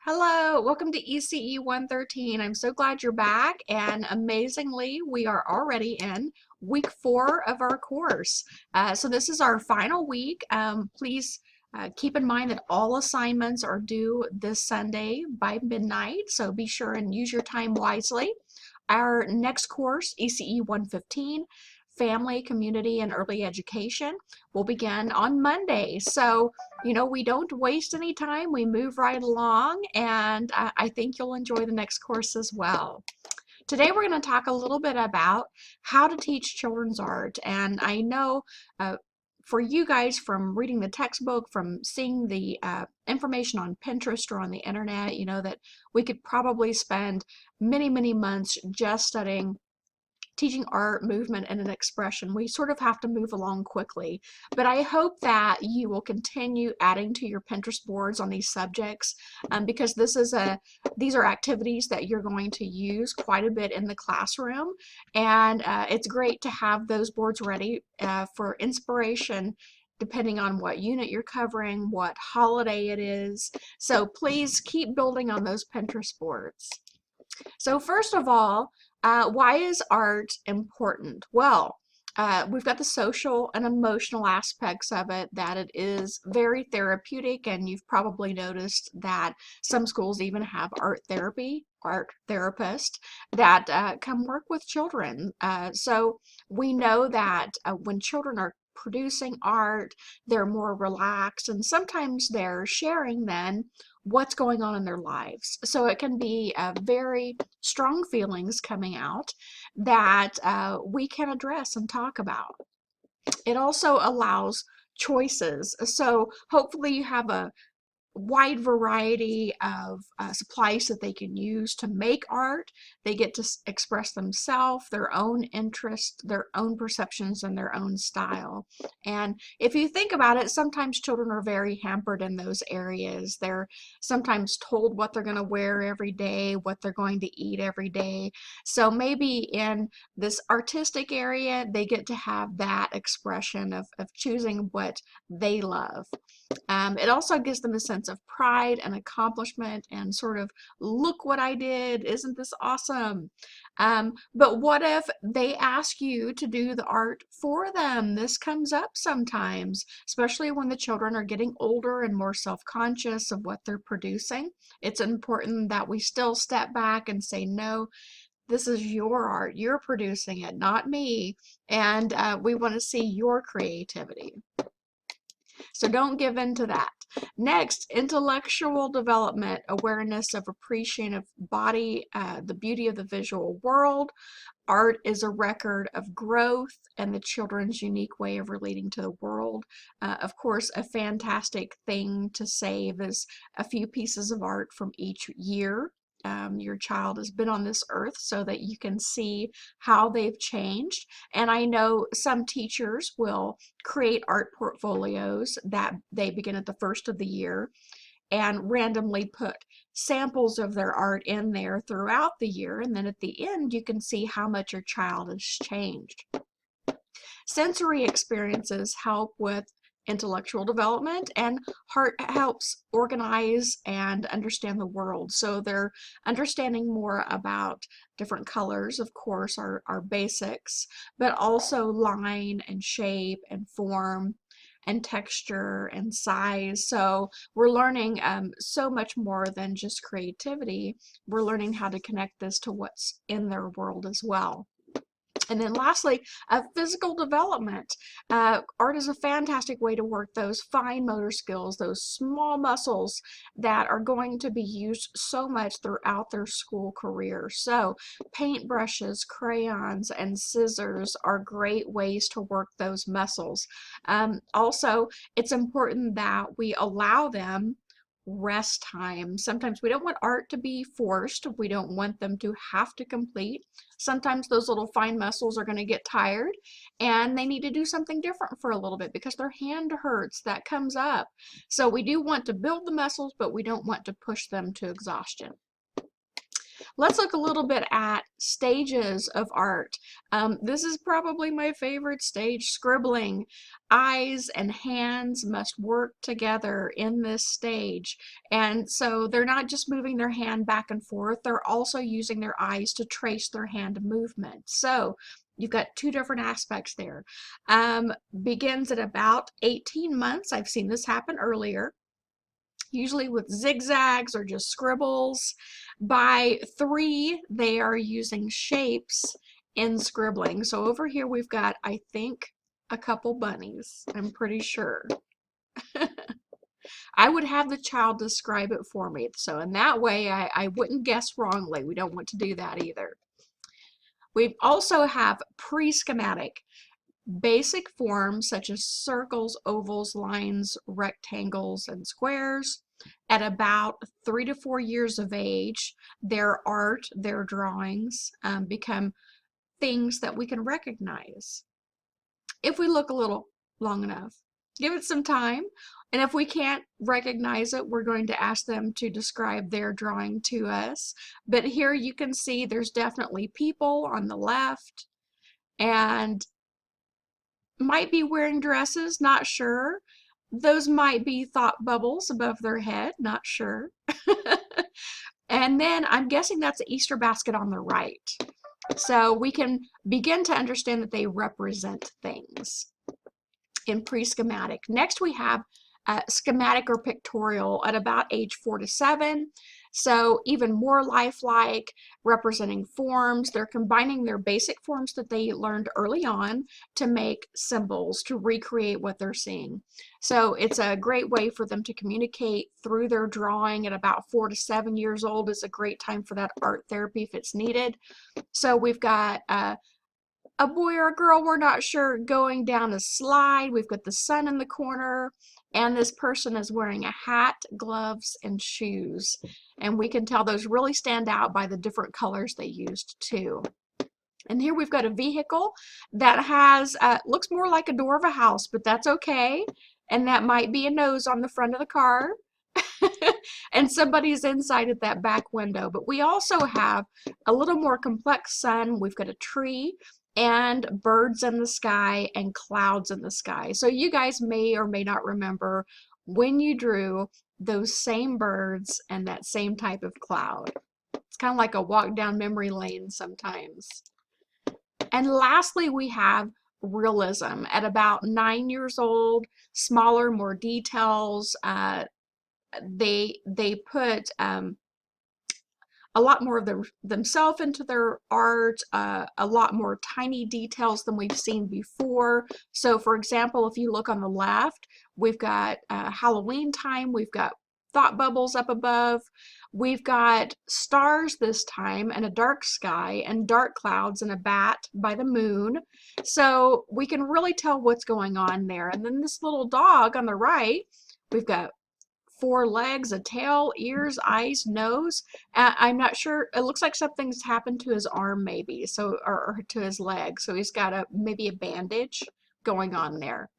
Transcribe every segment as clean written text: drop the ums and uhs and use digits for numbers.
Hello, welcome to ECE 113. I'm so glad you're back, and amazingly, we are already in week 4 of our course. So this is our final week. Please keep in mind that all assignments are due this Sunday by midnight, so be sure and use your time wisely. Our next course, ECE 115, Family, Community, and Early Education, will begin on Monday. So, we don't waste any time. We move right along, and I think you'll enjoy the next course as well. Today we're going to talk a little bit about how to teach children's art. And I know for you guys, from reading the textbook, from seeing the information on Pinterest or on the internet, that we could probably spend many, many months just studying teaching art, movement, and an expression. We sort of have to move along quickly. But I hope that you will continue adding to your Pinterest boards on these subjects because these are activities that you're going to use quite a bit in the classroom. And it's great to have those boards ready for inspiration depending on what unit you're covering, what holiday it is. So please keep building on those Pinterest boards. So first of all, why is art important? Well, we've got the social and emotional aspects of it, that it is very therapeutic, and you've probably noticed that some schools even have art therapy, art therapists that come work with children. So we know that when children are producing art, they're more relaxed, and sometimes they're sharing then what's going on in their lives. So it can be very strong feelings coming out that we can address and talk about. It also allows choices. So hopefully you have a wide variety of supplies that they can use to make art. They get to express themselves, their own interests, their own perceptions, and their own style. And if you think about it, sometimes children are very hampered in those areas. They're sometimes told what they're going to wear every day, what they're going to eat every day. So maybe in this artistic area, they get to have that expression of choosing what they love. It also gives them a sense of pride and accomplishment and sort of, look what I did, isn't this awesome? But what if they ask you to do the art for them? This comes up sometimes, especially when the children are getting older and more self-conscious of what they're producing. It's important that we still step back and say, no, this is your art. You're producing it, not me. And we want to see your creativity. So don't give in to that. Next, intellectual development, awareness of appreciation of body, the beauty of the visual world. Art is a record of growth and the children's unique way of relating to the world. Of course, a fantastic thing to save is a few pieces of art from each year. Your child has been on this earth so that you can see how they've changed. And I know some teachers will create art portfolios that they begin at the first of the year and randomly put samples of their art in there throughout the year. And then at the end, you can see how much your child has changed. Sensory experiences help with intellectual development, and heart helps organize and understand the world. So they're understanding more about different colors, of course, are basics, but also line and shape and form and texture and size. So we're learning so much more than just creativity. We're learning how to connect this to what's in their world as well. And then lastly, physical development. Art is a fantastic way to work those fine motor skills, those small muscles that are going to be used so much throughout their school career. So paintbrushes, crayons, and scissors are great ways to work those muscles. Also, it's important that we allow them rest time. Sometimes we don't want art to be forced. We don't want them to have to complete. Sometimes those little fine muscles are going to get tired and they need to do something different for a little bit because their hand hurts. That comes up. So we do want to build the muscles, but we don't want to push them to exhaustion. Let's look a little bit at stages of art. This is probably my favorite stage, scribbling. Eyes and hands must work together in this stage. And so they're not just moving their hand back and forth, they're also using their eyes to trace their hand movement. So you've got two different aspects there. Begins at about 18 months. I've seen this happen earlier, usually with zigzags or just scribbles. By 3, they are using shapes in scribbling. So over here we've got, I think, a couple bunnies. I'm pretty sure. I would have the child describe it for me. So in that way, I wouldn't guess wrongly. We don't want to do that either. We also have pre-schematic. Basic forms such as circles, ovals, lines, rectangles, and squares. At about 3 to 4 years of age, their art, their drawings become things that we can recognize. If we look a little long enough, give it some time, and if we can't recognize it, we're going to ask them to describe their drawing to us. But here you can see there's definitely people on the left, and might be wearing dresses, not sure. Those might be thought bubbles above their head, not sure. And then I'm guessing that's the Easter basket on the right. So we can begin to understand that they represent things in pre-schematic. Next we have schematic or pictorial at about age 4 to 7. So even more lifelike, representing forms. They're combining their basic forms that they learned early on to make symbols, to recreate what they're seeing. So it's a great way for them to communicate through their drawing. At about 4 to 7 years old is a great time for that art therapy if it's needed. So we've got a boy or a girl, we're not sure, going down a slide. We've got the sun in the corner, and this person is wearing a hat, gloves, and shoes. And we can tell those really stand out by the different colors they used too. And here we've got a vehicle that has, looks more like a door of a house, but that's okay. And that might be a nose on the front of the car. And somebody's inside at that back window. But we also have a little more complex sun. We've got a tree and birds in the sky and clouds in the sky. So you guys may or may not remember when you drew those same birds and that same type of cloud. It's kind of like a walk down memory lane sometimes. And lastly, we have realism. At about 9 years old, smaller, more details. They put a lot more of themselves into their art, a lot more tiny details than we've seen before. So for example, if you look on the left, we've got Halloween time, we've got thought bubbles up above, we've got stars this time, and a dark sky, and dark clouds, and a bat by the moon. So we can really tell what's going on there. And then this little dog on the right, we've got 4 legs, a tail, ears, eyes, nose. I'm not sure. It looks like something's happened to his arm maybe, so or to his leg. So he's got maybe a bandage going on there.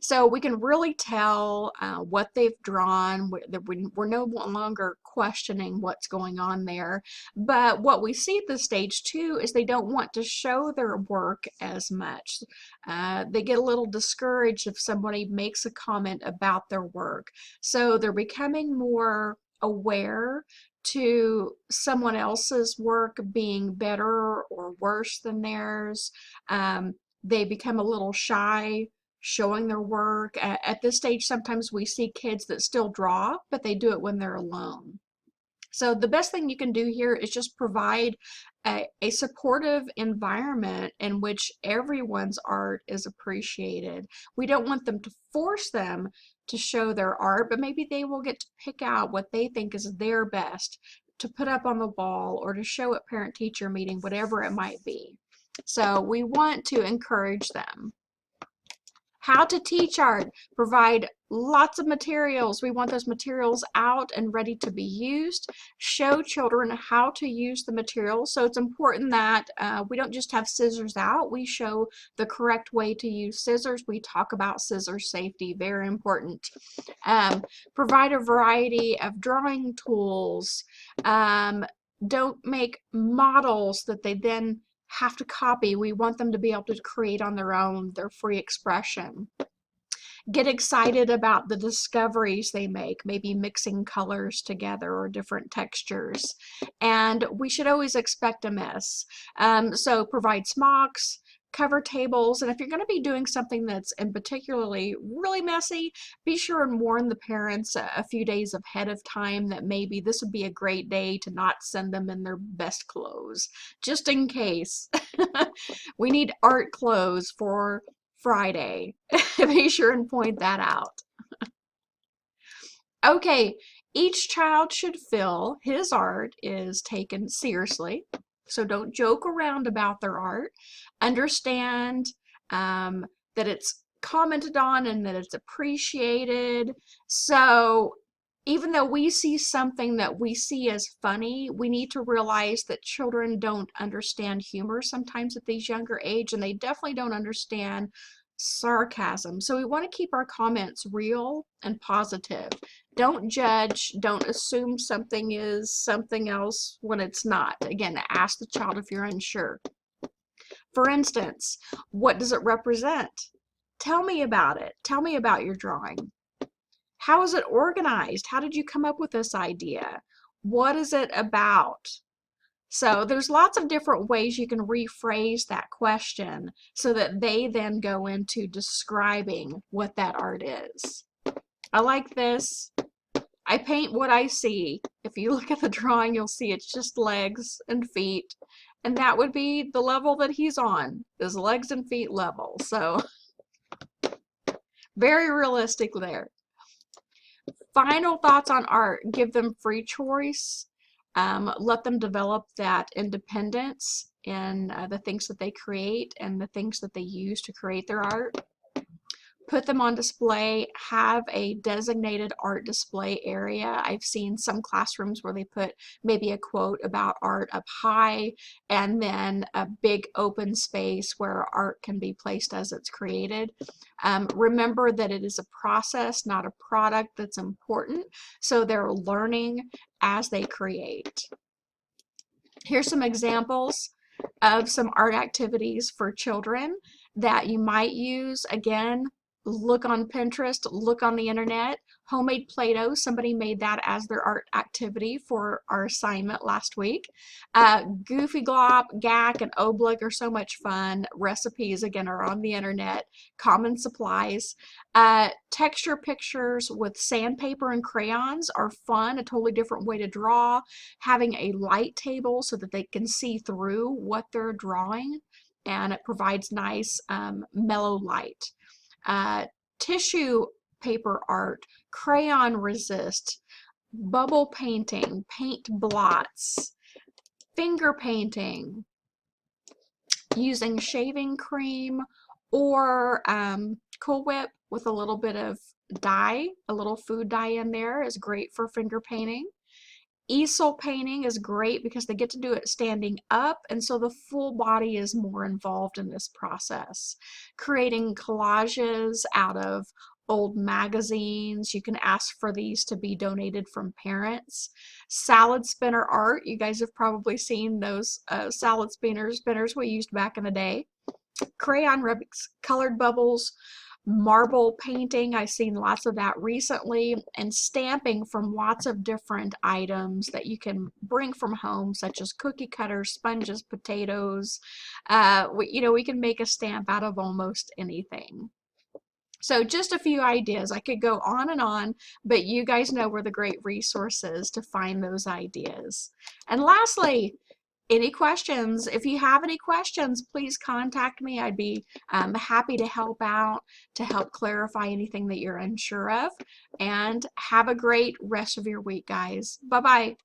So we can really tell what they've drawn. We're no longer questioning what's going on there. But what we see at this stage too is they don't want to show their work as much. They get a little discouraged if somebody makes a comment about their work. So they're becoming more aware to someone else's work being better or worse than theirs. They become a little shy showing their work. At this stage, sometimes we see kids that still draw, but they do it when they're alone. So the best thing you can do here is just provide a supportive environment in which everyone's art is appreciated. We don't want them to force them to show their art, but maybe they will get to pick out what they think is their best to put up on the wall or to show at parent-teacher meeting, whatever it might be. So we want to encourage them. How to teach art. Provide lots of materials. We want those materials out and ready to be used. Show children how to use the materials. So it's important that we don't just have scissors out. We show the correct way to use scissors. We talk about scissor safety, very important. Provide a variety of drawing tools. Don't make models that they then have to copy. We want them to be able to create on their own, their free expression. Get excited about the discoveries they make, maybe mixing colors together or different textures. And we should always expect a mess. So provide smocks, cover tables, and if you're going to be doing something that's in particularly really messy, be sure and warn the parents a few days ahead of time that maybe this would be a great day to not send them in their best clothes, just in case. We need art clothes for Friday. Be sure and point that out. Okay, each child should feel his art is taken seriously. So don't joke around about their art. Understand that it's commented on and that it's appreciated. So even though we see something that we see as funny, we need to realize that children don't understand humor sometimes at these younger age, and they definitely don't understand sarcasm. So we want to keep our comments real and positive. Don't judge, don't assume something is something else when it's not. Again, ask the child if you're unsure. For instance, what does it represent? Tell me about it. Tell me about your drawing. How is it organized? How did you come up with this idea? What is it about? So there's lots of different ways you can rephrase that question so that they then go into describing what that art is. I like this. I paint what I see. If you look at the drawing, you'll see it's just legs and feet. And that would be the level that he's on, is legs and feet level. So very realistic there. Final thoughts on art. Give them free choice. Let them develop that independence in the things that they create and the things that they use to create their art. Put them on display, have a designated art display area. I've seen some classrooms where they put maybe a quote about art up high and then a big open space where art can be placed as it's created. Remember that it is a process, not a product, that's important. So they're learning as they create. Here's some examples of some art activities for children that you might use. Again, look on Pinterest, look on the internet. Homemade Play-Doh, somebody made that as their art activity for our assignment last week. Goofy Glop, GAC, and Oblig are so much fun. Recipes, again, are on the internet. Common supplies. Texture pictures with sandpaper and crayons are fun, a totally different way to draw. Having a light table so that they can see through what they're drawing, and it provides nice mellow light. Tissue paper art, crayon resist, bubble painting, paint blots, finger painting, using shaving cream or Cool Whip with a little bit of dye, a little food dye in there is great for finger painting. Easel painting is great because they get to do it standing up, and so the full body is more involved in this process. Creating collages out of old magazines. You can ask for these to be donated from parents. Salad spinner art. You guys have probably seen those salad spinners we used back in the day. Crayon rubbings, colored bubbles, marble painting. I've seen lots of that recently, and stamping from lots of different items that you can bring from home, such as cookie cutters, sponges, potatoes. We can make a stamp out of almost anything. So just a few ideas. I could go on and on, but you guys know where the great resource is to find those ideas. And lastly, any questions? If you have any questions, please contact me. I'd be happy to help out, to help clarify anything that you're unsure of. And have a great rest of your week, guys. Bye-bye.